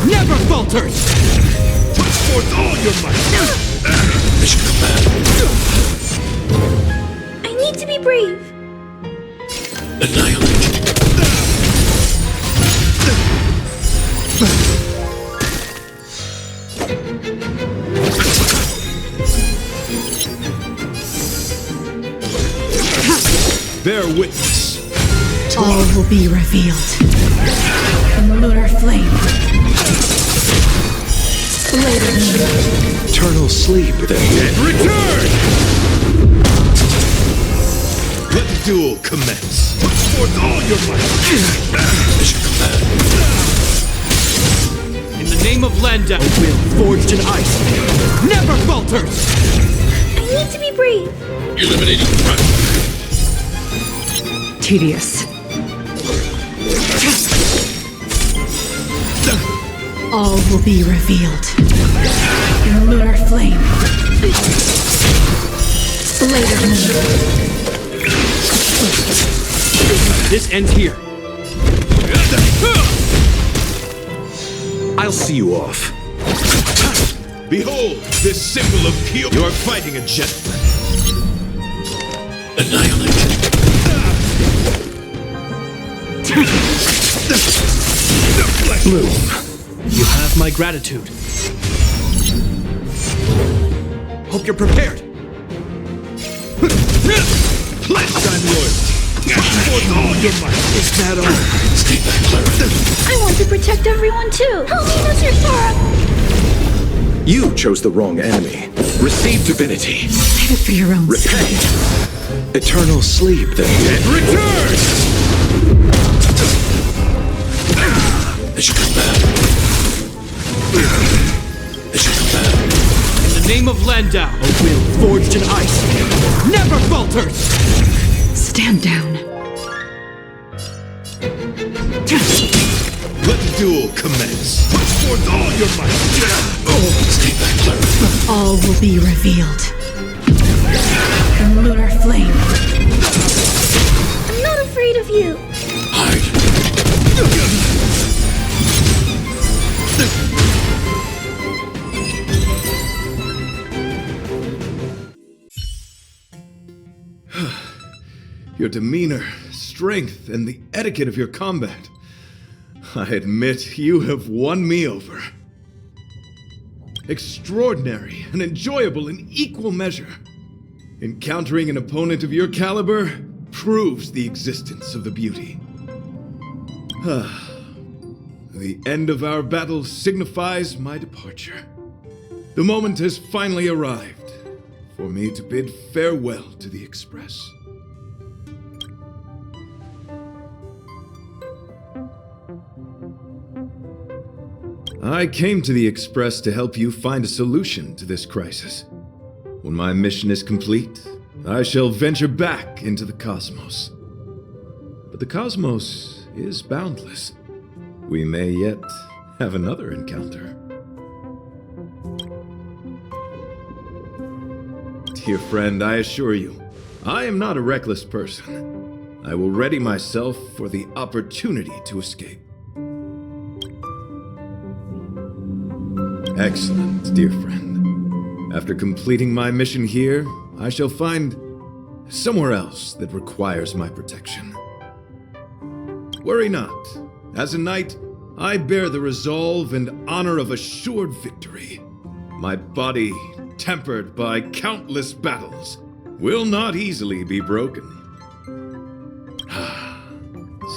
never falters. Put forth all your might. Mission command. I need to be brave. Annihilate. Bear witness. All will be revealed. In lunar flame. Blade of moon. Eternal sleep, then. And return! Let the duel commence. Put forth all your might. Mission command. In the name of Landau, a will forged in ice never falters. I need to be brave. Eliminating threat. Tedious. All will be revealed. In lunar flame. Later. This ends here. I'll see you off. Behold, this symbol of pure. You're fighting a gentleman. Annihilate. Bloom, you have my gratitude. Hope you're prepared. Pledge thy loyalty. For all your might. Is that all? Stay back, Clara. I want to protect everyone too. Help me, Mr. Sora. You chose the wrong enemy. Receive divinity. Save it for your own Repent. Eternal sleep, then. And return! They should come back. They should come back. In the name of Landau, a will forged in ice never falters! Stand down. Let the duel commence. Put forth all your might. Stay back, Clara. All will be revealed. In lunar flame. I'm not afraid of you. Hide. Your demeanor, strength, and the etiquette of your combat. I admit you have won me over. Extraordinary and enjoyable in equal measure. Encountering an opponent of your caliber proves the existence of the beauty. The end of our battle signifies my departure. The moment has finally arrived for me to bid farewell to the Express. I came to the Express to help you find a solution to this crisis. When my mission is complete, I shall venture back into the cosmos. But the cosmos is boundless. We may yet have another encounter. Dear friend, I assure you, I am not a reckless person. I will ready myself for the opportunity to escape. Excellent, dear friend. After completing my mission here, I shall find somewhere else that requires my protection. Worry not. As a knight, I bear the resolve and honor of assured victory. My body, tempered by countless battles, will not easily be broken.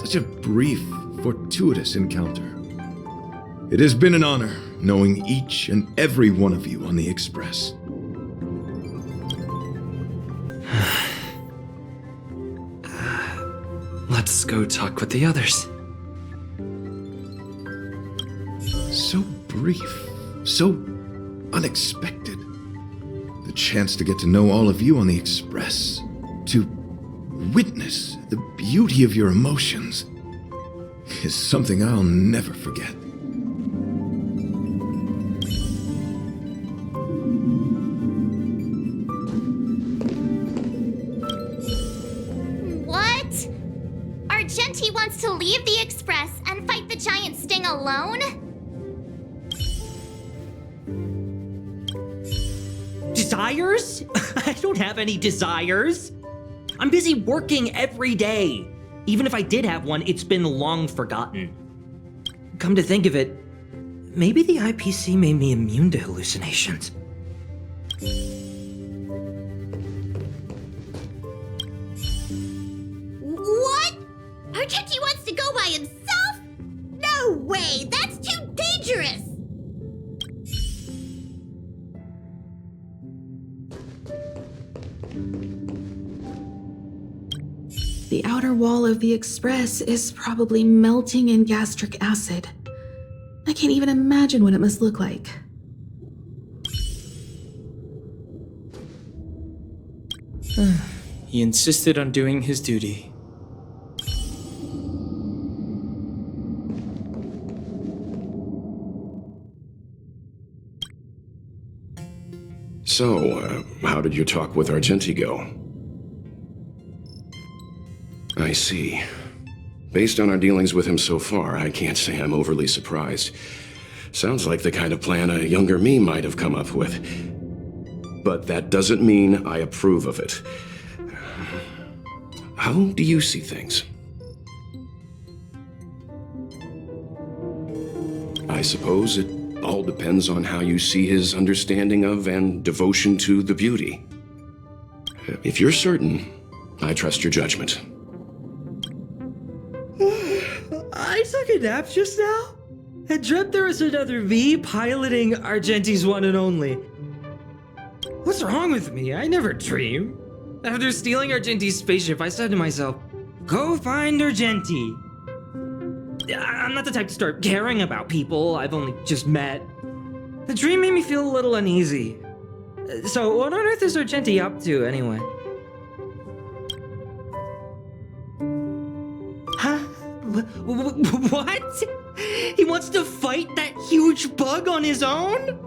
Such a brief, fortuitous encounter. It has been an honor knowing each and every one of you on the Express. Let's go talk with the others. So brief, so unexpected. The chance to get to know all of you on the Express, to witness the beauty of your emotions, is something I'll never forget. What? Argenti wants to leave the Express and fight the giant Sting alone? Desires? I don't have any desires. I'm busy working every day. Even if I did have one, it's been long forgotten. Come to think of it, maybe the IPC made me immune to hallucinations. What? Argenti wants to go by himself? No way! That's too dangerous! The outer wall of the Express is probably melting in gastric acid. I can't even imagine what it must look like. He insisted on doing his duty. So, how did your talk with Argenti go? I see. Based on our dealings with him so far, I can't say I'm overly surprised. Sounds like the kind of plan a younger me might have come up with. But that doesn't mean I approve of it. How do you see things? I suppose it all depends on how you see his understanding of and devotion to the beauty. If you're certain, I trust your judgment. I took a nap just now and dreamt there was another me piloting Argenti's one and only. What's wrong with me? I never dream. After stealing Argenti's spaceship, I said to myself, go find Argenti. I'm not the type to start caring about people I've only just met. The dream made me feel a little uneasy. So what on earth is Argenti up to anyway? Huh? What? He wants to fight that huge bug on his own?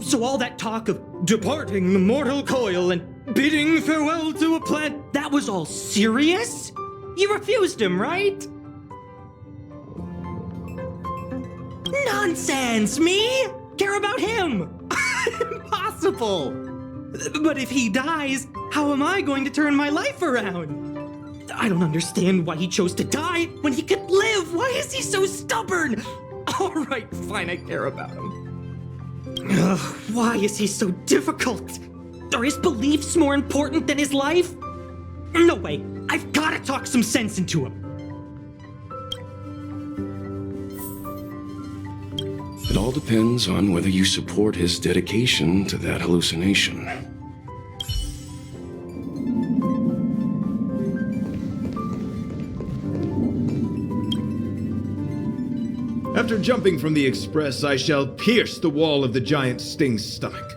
So all that talk of departing the mortal coil and bidding farewell to a plant, that was all serious? You refused him, right? Nonsense! Me? Care about him? Impossible! But if he dies, how am I going to turn my life around? I don't understand why he chose to die when he could live. Why is he so stubborn? All right, fine, I care about him. Ugh, why is he so difficult? Are his beliefs more important than his life? No way, I've gotta talk some sense into him. It all depends on whether you support his dedication to that hallucination. After jumping from the express, I shall pierce the wall of the giant sting's stomach.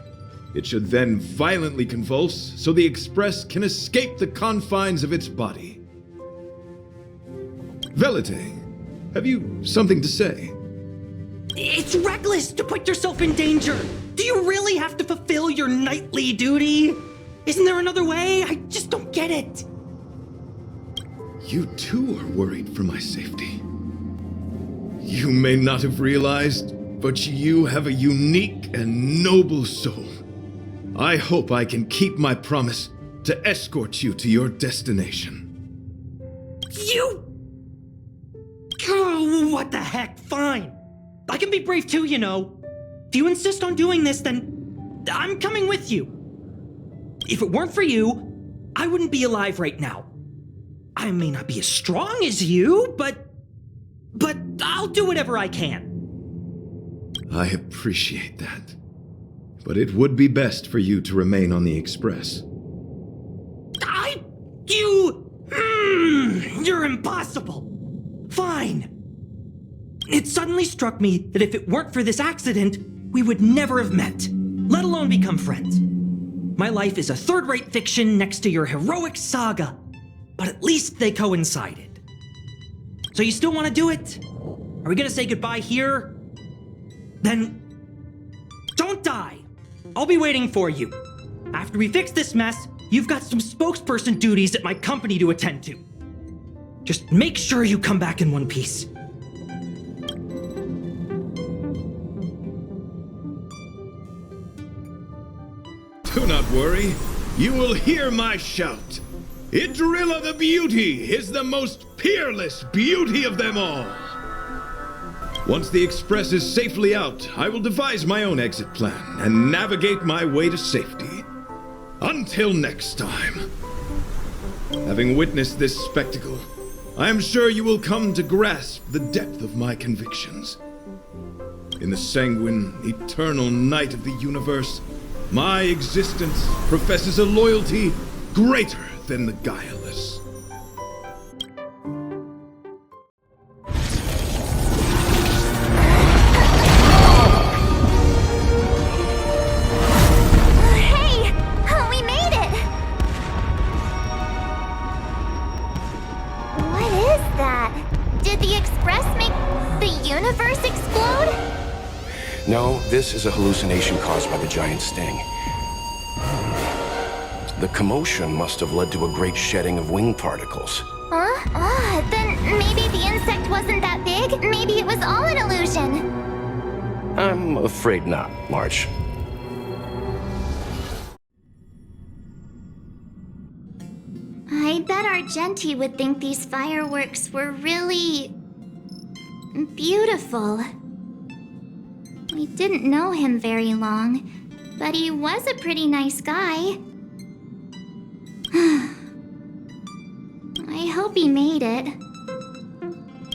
It should then violently convulse, so the express can escape the confines of its body. Velite, have you something to say? It's reckless to put yourself in danger. Do you really have to fulfill your nightly duty? Isn't there another way? I just don't get it. You too are worried for my safety. You may not have realized, but you have a unique and noble soul. I hope I can keep my promise to escort you to your destination. You... Oh, what the heck? Fine. I can be brave too, you know. If you insist on doing this, then I'm coming with you. If it weren't for you, I wouldn't be alive right now. I may not be as strong as you, but I'll do whatever I can. I appreciate that. But it would be best for you to remain on the express. You're impossible. Fine. It suddenly struck me that if it weren't for this accident, we would never have met, let alone become friends. My life is a third-rate fiction next to your heroic saga, but at least they coincided. So you still want to do it? Are we gonna say goodbye here? Then don't die. I'll be waiting for you. After we fix this mess, you've got some spokesperson duties at my company to attend to. Just make sure you come back in one piece. Do not worry. You will hear my shout. Idrilla the Beauty is the most peerless beauty of them all. Once the express is safely out, I will devise my own exit plan and navigate my way to safety. Until next time. Having witnessed this spectacle, I am sure you will come to grasp the depth of my convictions. In the sanguine, eternal night of the universe, my existence professes a loyalty greater than the guileless. Hey! We made it! What is that? Did the express make the universe explode? No, This is a hallucination caused by the giant sting. The commotion must have led to a great shedding of wing particles. Huh? Then maybe the insect wasn't that big? Maybe it was all an illusion? I'm afraid not, March. I bet Argenti would think these fireworks were really... beautiful. We didn't know him very long, but he was a pretty nice guy. I hope he made it.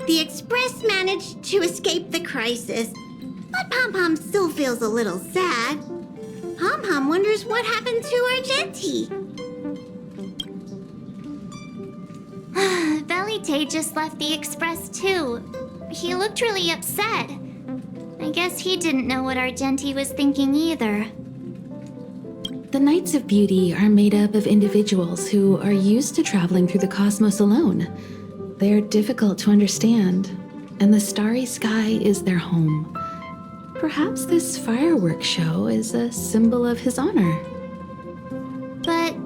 The Express managed to escape the crisis, but Pom-Pom still feels a little sad. Pom-Pom wonders what happened to Argenti. Velite just left the Express too. He looked really upset. I guess he didn't know what Argenti was thinking either. The Knights of Beauty are made up of individuals who are used to traveling through the cosmos alone. They're difficult to understand, and the starry sky is their home. Perhaps this fireworks show is a symbol of his honor. But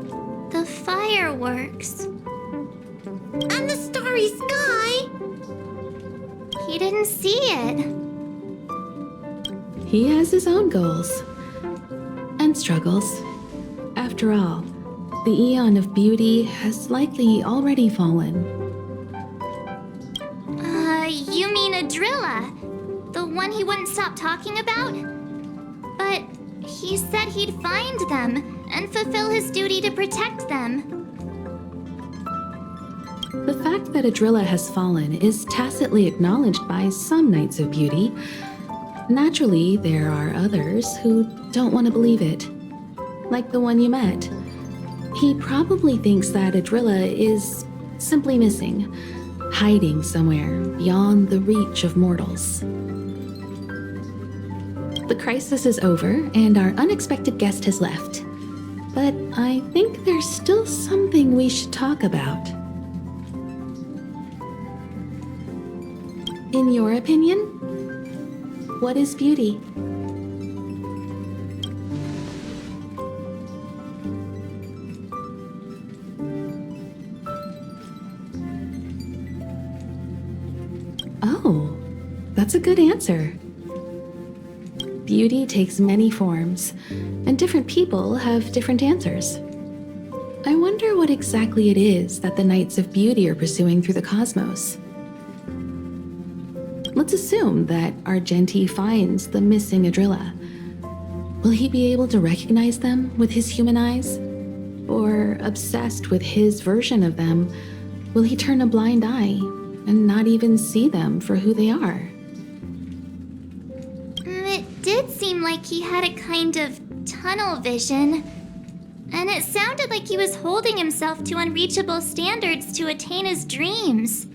the fireworks... And the starry sky! He didn't see it. He has his own goals and struggles. After all, the Eon of Beauty has likely already fallen. You mean Adrilla? The one he wouldn't stop talking about? But he said he'd find them and fulfill his duty to protect them. The fact that Adrilla has fallen is tacitly acknowledged by some Knights of Beauty. Naturally, there are others who don't want to believe it. Like the one you met. He probably thinks that Adrilla is simply missing, hiding somewhere beyond the reach of mortals. The crisis is over, and our unexpected guest has left. But I think there's still something we should talk about. In your opinion, what is beauty? Oh, that's a good answer. Beauty takes many forms, and different people have different answers. I wonder what exactly it is that the Knights of Beauty are pursuing through the cosmos. Let's assume that Argenti finds the missing Adrilla. Will he be able to recognize them with his human eyes? Or, obsessed with his version of them, will he turn a blind eye and not even see them for who they are? It did seem like he had a kind of tunnel vision. And it sounded like he was holding himself to unreachable standards to attain his dreams.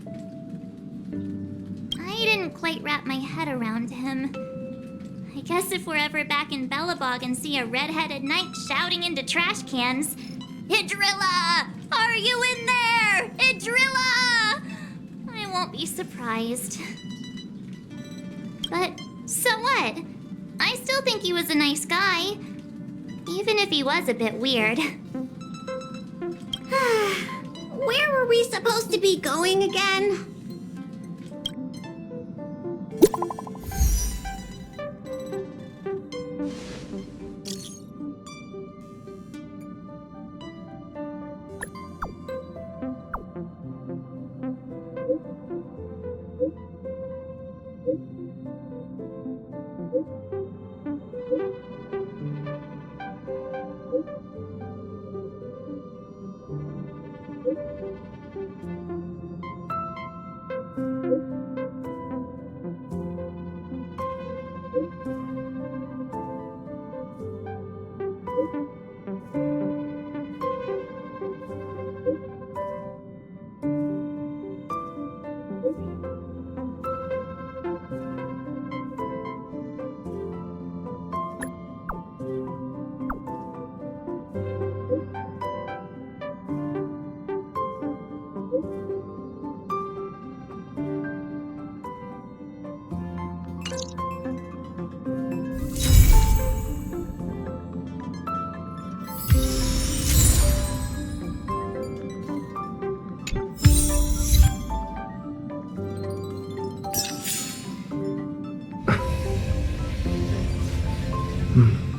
I didn't quite wrap my head around him. I guess if we're ever back in Belobog and see a red-headed knight shouting into trash cans, "Idrilla! Are you in there? Idrilla!" I won't be surprised. But so what? I still think he was a nice guy, even if he was a bit weird. Where were we supposed to be going again? Hmm.